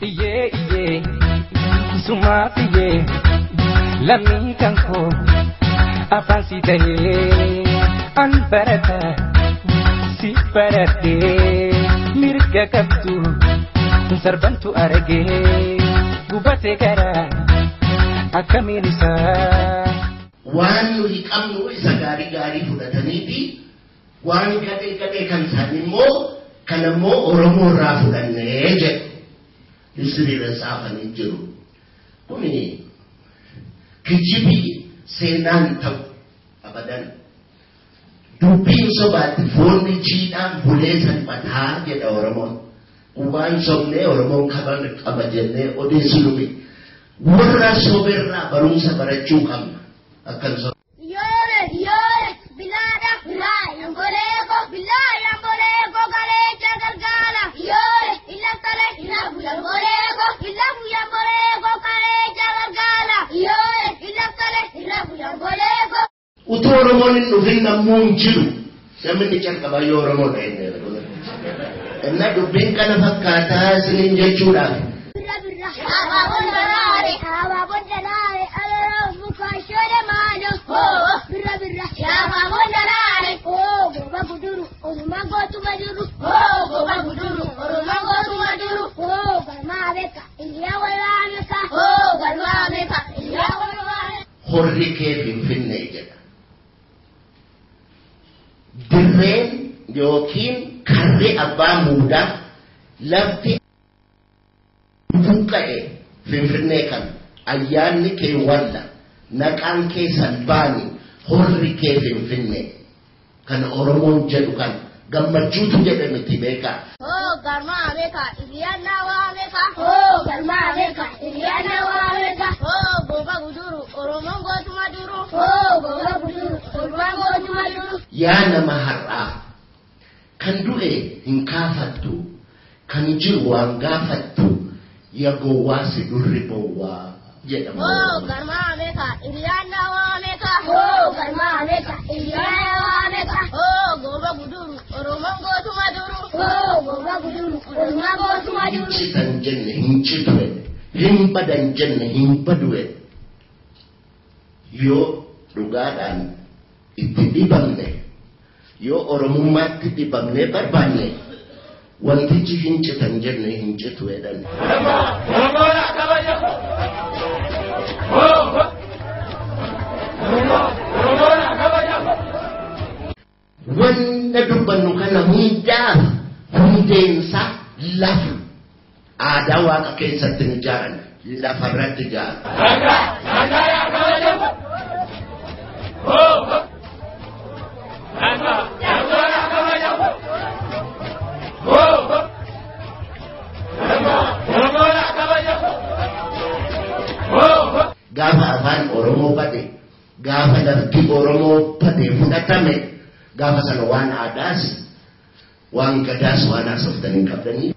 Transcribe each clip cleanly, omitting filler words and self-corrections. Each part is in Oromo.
iye suma iye lammi kanko afansi tahe an barata si barate mirga kabtu sarbantu arage gubate gara akamirisa waan nuyi qabnu isa gaarii fudhataniiti waan kadee kan sanimmoo kanammoo Oromoo irraa fudhannee jedhu isiriira saafanii jiru kuni kijibii seenaan ta'u abadan dubbiin sobaatti foonni jiidhaan bulee salphataa jedha Oromoon waan sobnee Oromoon qaba jennee odeessu nuti warra soberraa barumsa barachuu qabna akkan so Yore bilada yangoleko bilada yangoleko galeja galgala yore illa tale illa yangoleko illa yangoleko galeja galgala yore illa tale illa yangoleko utu Oromoon dhufin nammuun jiru namni calqaba yoo Oromoo ta'e enna dubbiin kana fakkaataa isiniin jechuudhaaf horri kee finfinnee jedha dirreen yookiin karri abbaa muudaa lafti buqqa'e finfinnee kan ayyaanni kee walla naqaan kee salbaani horri kee finfinnee kan Oromoon jedhu kan gammachuutu jedhamti beekaa garma beeka iliana wa beeka garma beeka iliana wa beeka goba guduru Oromoo gootuma duru goba guduru Oromoo gootuma duru yaa nama har'aa kan du'e hin kaafattu kan jiru waan gaafattu yaa gowwaasi durri bowwaa jedhama garma beeka iliana wa beeka garma beeka iliana wa beeka goba guduru Oromoo gootuma duru goba guduru Oromoo gootuma duru hincitan jenne hincitue hin badan jenne hin badue yoo dhugaadhaan itti dibamne yoo Oromummaatti dibamne barbaanne wantichi hincitan jenne hincituedhan wanda dubbannu kana hundaaf hundeensa lafa aadaa waaqa keessatti ni ijaaran lafarratti gaafa afaan Oromoo bade gaafa lafti Oromoo bade fudhatame gaafa sana waan aadaas waan gadaas waan asoftanii qabdanii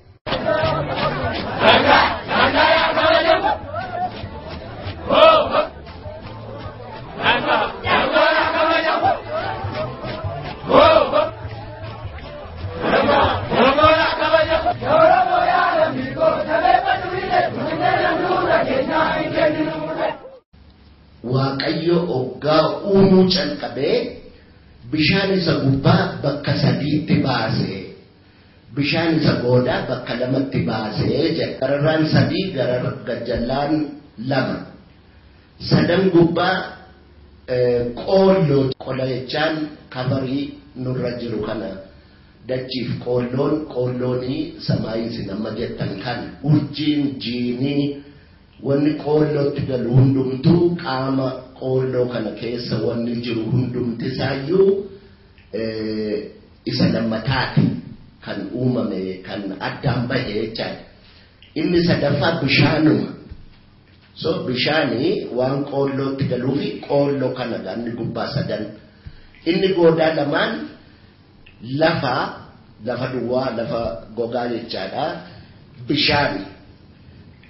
Waaqayyo oggaa uumuu calqabee bishaan isa gubbaa bakka sadiitti baasee bishaan isa goodaa bakka lamatti baasee jedha gararraan sadii gajjallaan lama sadan gubbaa qoolloo qola jechaan kabarii nurra jiru kana dachiif qoolloonii samaayii sinamma jettan kan urjiin jiinii wanni qoollootti galu hundumtuu qaama qoolloo kana keessa wanni jiru hundumti isaayyuu isa lammataati kan uumame kan addaan bahe jechaadha inni sadaffaa bishaanuma so bishaanii waan qoollootti galuufi qoolloo kana ganni gubbaa sadan inni goodaa lamaan lafa duwwaa lafa gogaa jechaadha bishaani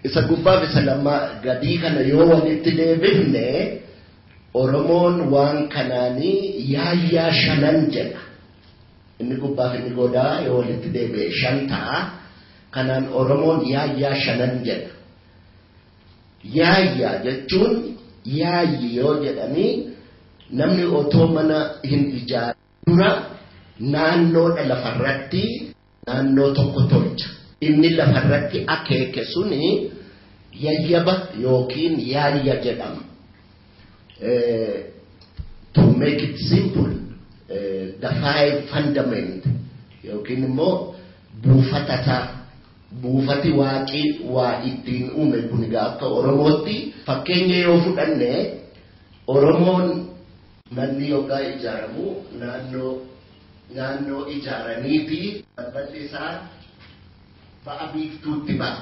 isa gubbaa fi lamma gadii kana yoo walitti deebifne Oromoon waan kanaanii yaayyaa shanan jedha inni gubbaa fi inni godaa yoo walitti deebi'e shan ta'a Kanaan Oromoon yaayyaa shanan jedha. Yaayyaa jechuun yaayyi yoo jedhanii namni otoo mana hin ijaarin dura naannoodha lafarratti naannoo tokko tolcha. Inni lafarratti akeeke suni yayyaba yookiin yaayya jedhama. To make it simple, the 5 fundament yookiin immoo buufati waaqii waa ittiin uume kun akka Oromootti fakkeenya yoo fudhanne Oromoon manni yookaan ijaaramu naannoo ijaaranii fi balballi isaa ba'a biiftuutti ba'a.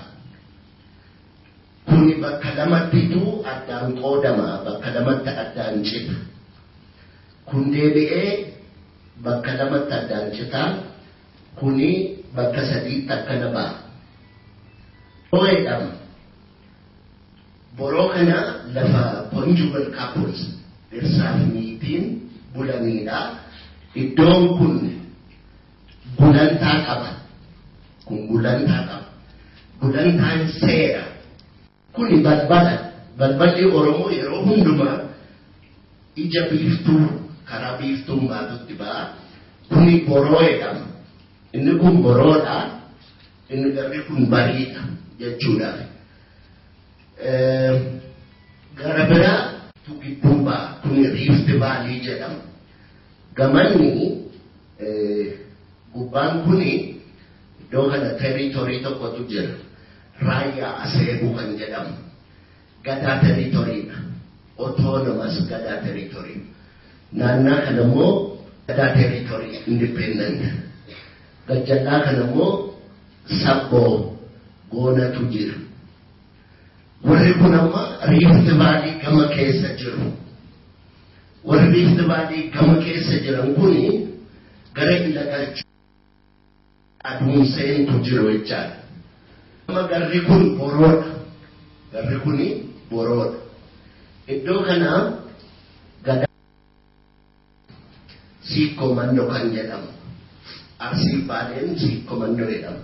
Kuni bakka lamattitu addaan qoodama, bakka lamatti addaan cita. Kun deebi'ee bakka lamatti addaan cita. Kuni bakka sadiitti akkana ba'a. Boreedhama. Boroo kana lafa conjugal couples dhirsaa fi niitiin bulanidha. Iddoon kun gulantaa qaba. Kun gulantaa qaba. Gulantaan seera. Kuni balballi Oromoo yeroo hundumaa ija biiftuu karaa biiftuun baatutti ba'a. Kuni boroodhama. Inni kun boroodha. Inni garri kun bariidha jechuudha. Gara biraa gidduu ba'a. Kuni Rift Valley jedhama. Gamanni gubbaan kuni iddoo kana territorii tokkotu jira. Raayyaa Aseebuu kan jedhamu. Gadaa territoriidha. Autonomous gadaa territorii. Naannaa kana immoo gadaa territorii independent. Gajjallaa kana immoo sabboo goonatu jira. Warri kun amma Rift Valley gama keessa jiru. Warri Rift Valley gama keessa jiran kuni gara ilagalchuu aduun seentu jiru jechaadha. Garri kun boroodha. Garri kuni boroodha. Iddoo kana gadaa Siikoomandoo kan jedhamu. Arsii Baaleen Siikoomandoo jedhama.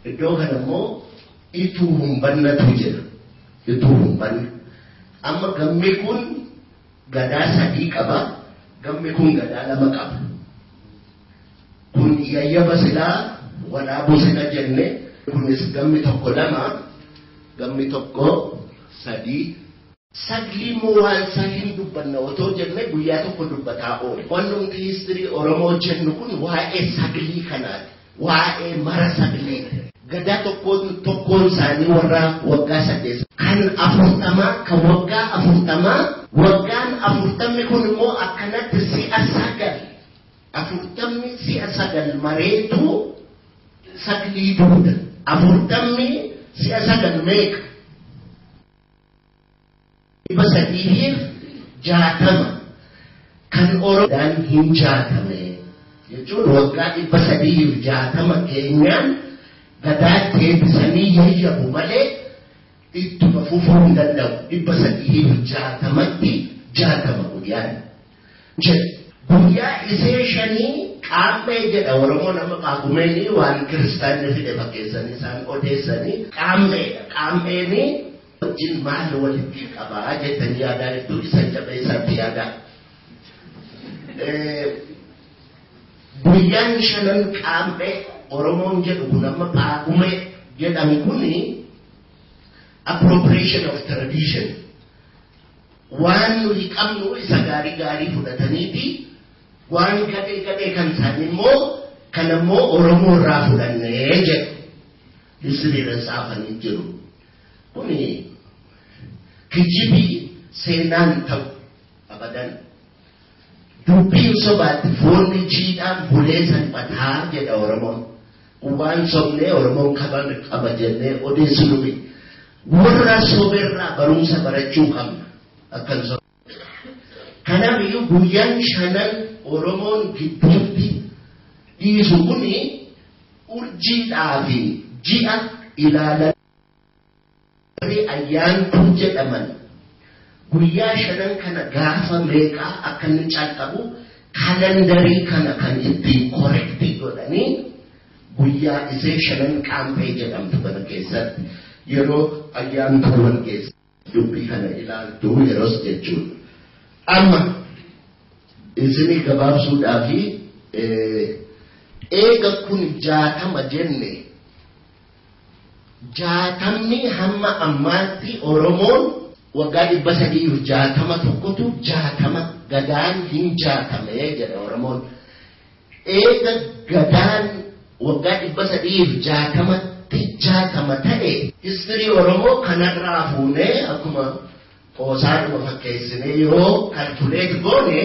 Iddoo kana immoo Ituu Humbannatu jira. Ituu Humbanna. Amma gammi kun gadaa 3 qaba. Gammi kun gadaa 2 qaba. Kun yayyaba silaa walaabuu sila jenne. Kunis gammi tokko 2, gammi tokko 3. Sagli waan sahin dubbanna otoo jenne guyyaa tokko dubbataa oolu. Wanti history Oromoo jennu kun waa'ee saglii kanaati. Waa'ee mara saglii. Gadaa tokkoon isaanii warra waggaa 8. Kan 40 kan waggaa 40. Waggaan 40 kun immoo akkanatti si'a 9. 40 si'a 9 mareetu saglii duuda. 40 si'a 9 meeqa? 360 kan Oromoodhaan hin jaatame jechuun waggaa 360 keenyaan gadaa deebisanii yayyabu malee ittuma fufuu hin danda'u. 360tti 60 guyyaan jedha. Guyyaa isee 5 qaammee jedha Oromoon amma qaagumeenii waan kiristaanni fide fakkeessanii isaan odeessanii qaammeedha. Qaammeenii wajjin maal walitti qabaa jettanii yaadaa hedduu isa jabeessatti yaadaa. Guyyaan 5 qaammee Oromoon jedhu kun amma qaagumee jedhamu kuni appropriation of tradition. Waan nuyi qabnu isa gaarii fudhataniiti. Waan gadhee kan isaanii immoo kan ammoo Oromoo irraa fudhannee jedhu. Hisiriirra saafanii jiru. Kuni kijibii seenaan ta'u abadan. Dubbiin sobaatti foonni jiidhaan bulee salphataa jedha Oromoon. Waan sobnee Oromoon qaba jennee odeessu nuyi. Warra soberraa barumsa barachuu qabna. Akkan soba. Kanaafiyyuu guyyaan 5 Oromoon gidduutti dhiisu kuni urjiidhaa fi ji'a ilaalan ayyaantuu jedhaman guyyaa 5 kana gaafa meeqaa akka inni calqabu kalendarii kana kan ittiin korektii godhanii guyyaa isee shanan qaampee jedhamtu kana keessatti yeroo ayyaan torban keessa dubbii kana ilaaltu yeroos jechuudha. Amma isinii gabaabsuudhaafi eega kun 60 jenne 60 hamma ammaatti Oromoon waggaa 360 tokkotu 60 gadaan hin 60 jedha Oromoon. Eega gadaan waggaa 360tti 60 ta'e history Oromoo kanarraa fuunee akkuma qoosaadhuma fakkeessinee yoo kalkuleet goone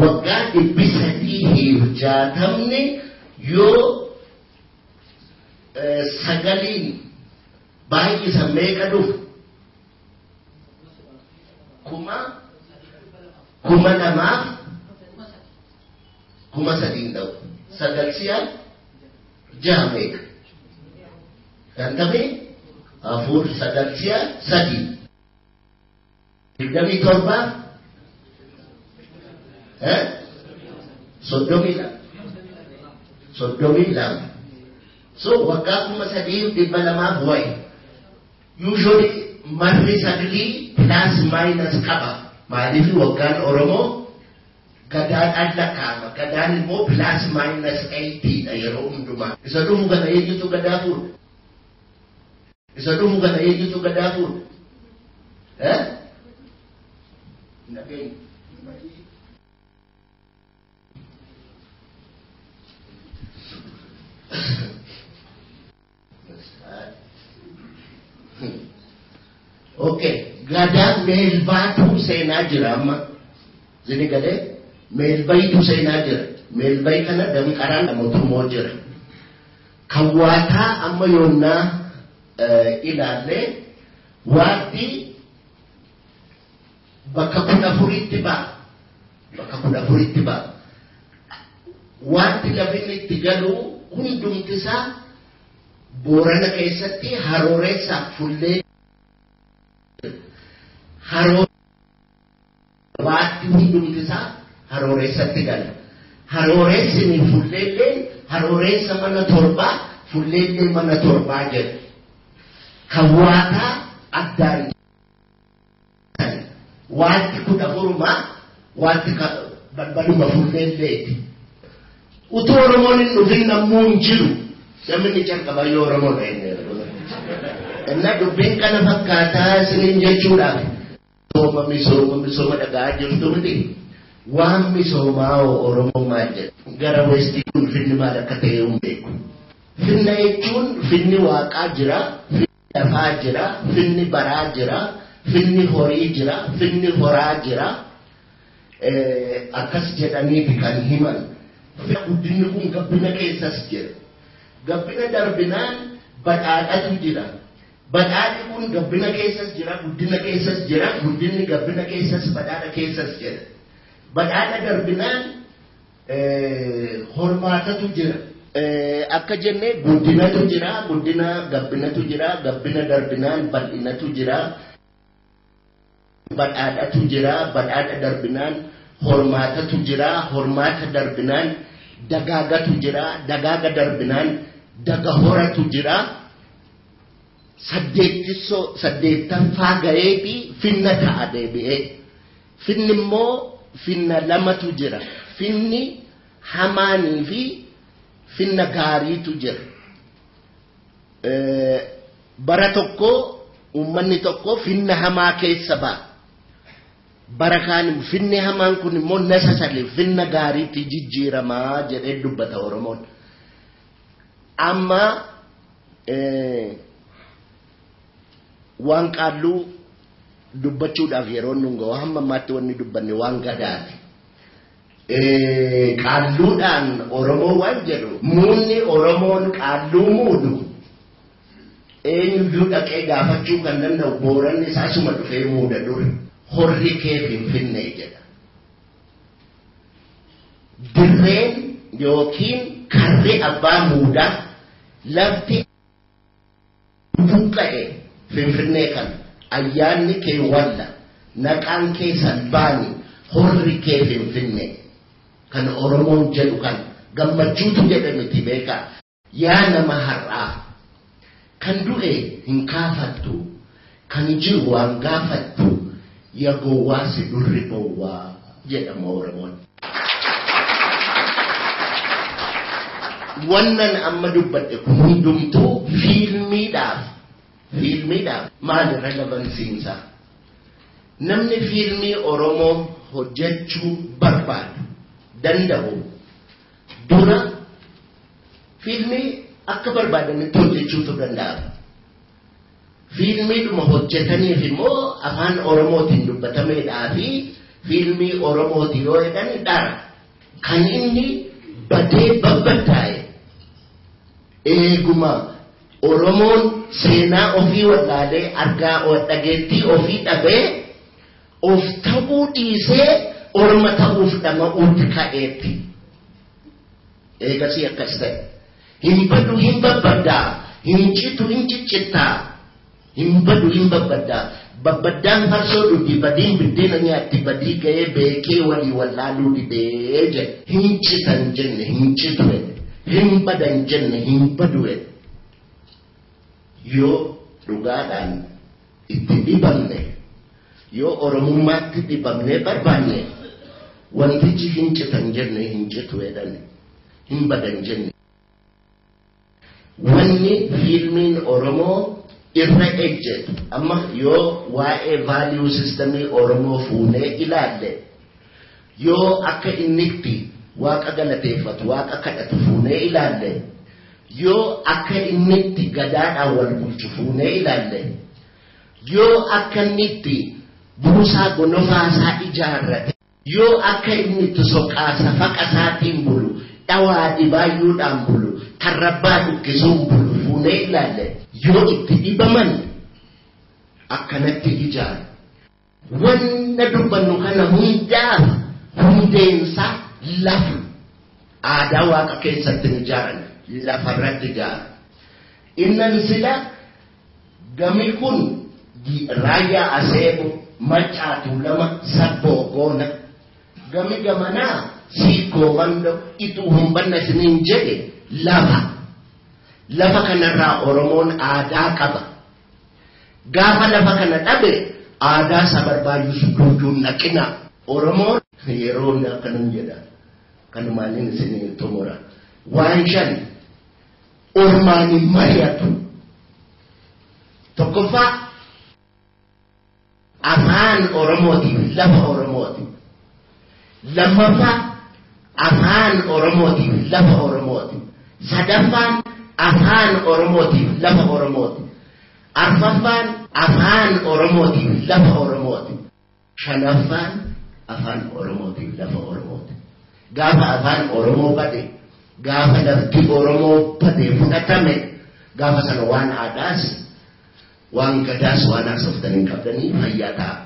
waggaa 360 yoo sagaliin baay'isa meeqa dhufu kuma namaaf 3,000 ta'u sagalsiyaa jaha meeqa gantamee afur sagalsiyaa 3 27 32 so waggaa 3,200 wayi usually marri sagalii plus minus qaba maaliif waggaan Oromoo gadaan adda kaama gadaan immoo plus minus 80 dha yeroo hundumaa isa dhufu kana eenyutu gadaa fuudha isa dhufu kana eenyutu gadaa fuudha okay gadaan meelbaatu seenaa jira amma zini gadee meelbayitu seenaa jira meelbayi kana danqaraan mootummoo jira kawwaataa amma yoonnaa ilaallee waatti bakka 14tti ba'a waatti lafinni itti galu hundumtisaa Boorana keessatti Harooreessaaf Fullee waatti hundumtisaa Harooreessatti gala Harooreessini Fulleelleen Harooreessa mana torbaa Fulleelleen mana torbaa jedhu kawwaataa addaan waatti 14 waatti balbaluma Fulleelleeti utuu Oromoon hin dhufin namuu hin jiru Samini calqaba yoo Oromoo ta'e inna dubbiin kana fakkaataa isiniin jechuudhaaf misooma dhagaa jirtu miti waan misoomaa Oromoo maal jedhu gara westii kun finni maal akka ta'e hin beeku finna jechuun finni waaqaa jira finni lafaa jira finni baraa jira finni horii jira finni horaa jira akkas jedhaniiti kan himan guddinni kun gabbina keessas jira gabbina darbinaan badhaadhatu jira badhaadhi kun gabbina keessas jira guddina keessas jira guddinni gabbina keessas badhaadha keessas jira badhaadha darbinaan hormaatatu jira akka jenne guddinatu jira guddina gabbinatu jira gabbina darbinaan bal'inatu jira badhaadhatu jira badhaadha darbinaan hormaatatu jira hormaata darbinaan dagaagatu jira dagaaga darbinaan daga horatu jira saddeettaffaa ga'eefi finna ta'a deebi'ee finni immoo finna lamatu jira finni hamaanii fi finna gaariitu jira bara tokko ummanni tokko finna hamaa keessa ba'a bara kaan finni hamaan kun immoo necessarily finna gaariitti jijjiiramaa jedhee dubbata Oromoon amma waan qaalluu dubbachuudhaaf yeroo nungoo hamma ammaatti wanni dubbanne waan gadaati qaalluudhaan Oromoo waan jedhu muunni Oromoon qaalluu muudu eenyuyyuu dhaqee gaafachuu kan danda'u booranni isaasuma dhufee muuda dure horri kee Finfinnee jedha dirreen yookiin karri abbaa muudaa lafti buqqa'e Finfinnee kan ayyaanni kee walla naqaan kee salbaani horri kee Finfinnee kan Oromoon jedhu kan gammachuutu jedhe miti beekaa yaa nama har'aa kan du'e hin kaafattu kan jiru waan gaafattu yaa gowwaa si durri bowwaa jedhama Oromoon. Wannan amma dubbadhe kun hundumtuu fiilmiidhaaf maal relevansiinsa namni fiilmii Oromoo hojjechuu barbaadu danda'u dura fiilmii akka barbaadanitti hojjechuutu danda'a. Fiilmiidhuma hojjetaniif immoo afaan Oromootiin dubbatameedhaa fi fiilmii Oromooti yoo jedhan dhara kan inni badee babbataa'e eeguma Oromoon seenaa ofii wallaalee argaa dhageettii ofii dhabee of ta'uu dhiisee orma ta'uuf dhama'uutti ka'eetti. Eegasii akkas ta'e. Hin badu hin babbaddaa, hin citu hin ciccittaa, hin badu hin babbaddaa. Babbaddaan farsoo dhugdi badiin biddeena nyaatti badii ga'ee beekee walii wallaaluu didee jedhe. Hin citan jenne hin citu jedhe. Hin badan jenne hin badu jedhe. Yoo dhugaadhaan itti dhibamne yoo Oromummaatti dhibamne barbaanne wantichi hin citan jenne hin citu jedhan hin badan jenne. Wanni fiilmiin Oromoo irra ejjetu amma yoo waa'ee value systemii Oromoo fuunee ilaalle yoo akka innitti waaqa galateeffatu waaqa kadhatu fuunee ilaalle yoo akka innitti gadaadhaan wal bulchu fuunee ilaalle yoo akka innitti buusaa gonofaasaa ijaarrate yoo akka innitti soqaasa faqasaatiin bulu dhawaa dhibaayyuudhaan bulu karrabbaa dhukkisuun bulu fuunee ilaalle yoo itti dhibaman akkanatti ijaara. Wanna dubbannu kana hundaaf hundeensa lafa aadaa waaqa keessatti ijaaran lafarratti ijaara. Innan sila gami kun raayyaa aseebu macaatu lama sabboo goona gami gamanaa siikoo mando ituu humbanna isiniin jedhe lafa kanarraa Oromoon aadaa qaba. Gaafa lafa kana dhabe aadaa isa barbaachisu duuduun naqina. Oromoon yeroo akkanan jedha kanumaaniin isinii xumura waan shan ormaaniin mari'atu. Tokkoffaa afaan Oromootiif lafa Oromooti. Lammaffaa afaan Oromootiif lafa Oromooti. Sadaffaan afaan Oromootiif lafa Oromooti. Arfaffaan afaan Oromootiif lafa Oromooti. Shanaffaan afaan Oromootiif lafa Oromooti. Gaafa afaan Oromoo bade, gaafa lafti Oromoo bade fudhatame, gaafa sana waan aadaas, waan gadaas waan aksoftanii qabdanii fayyaa ta'a.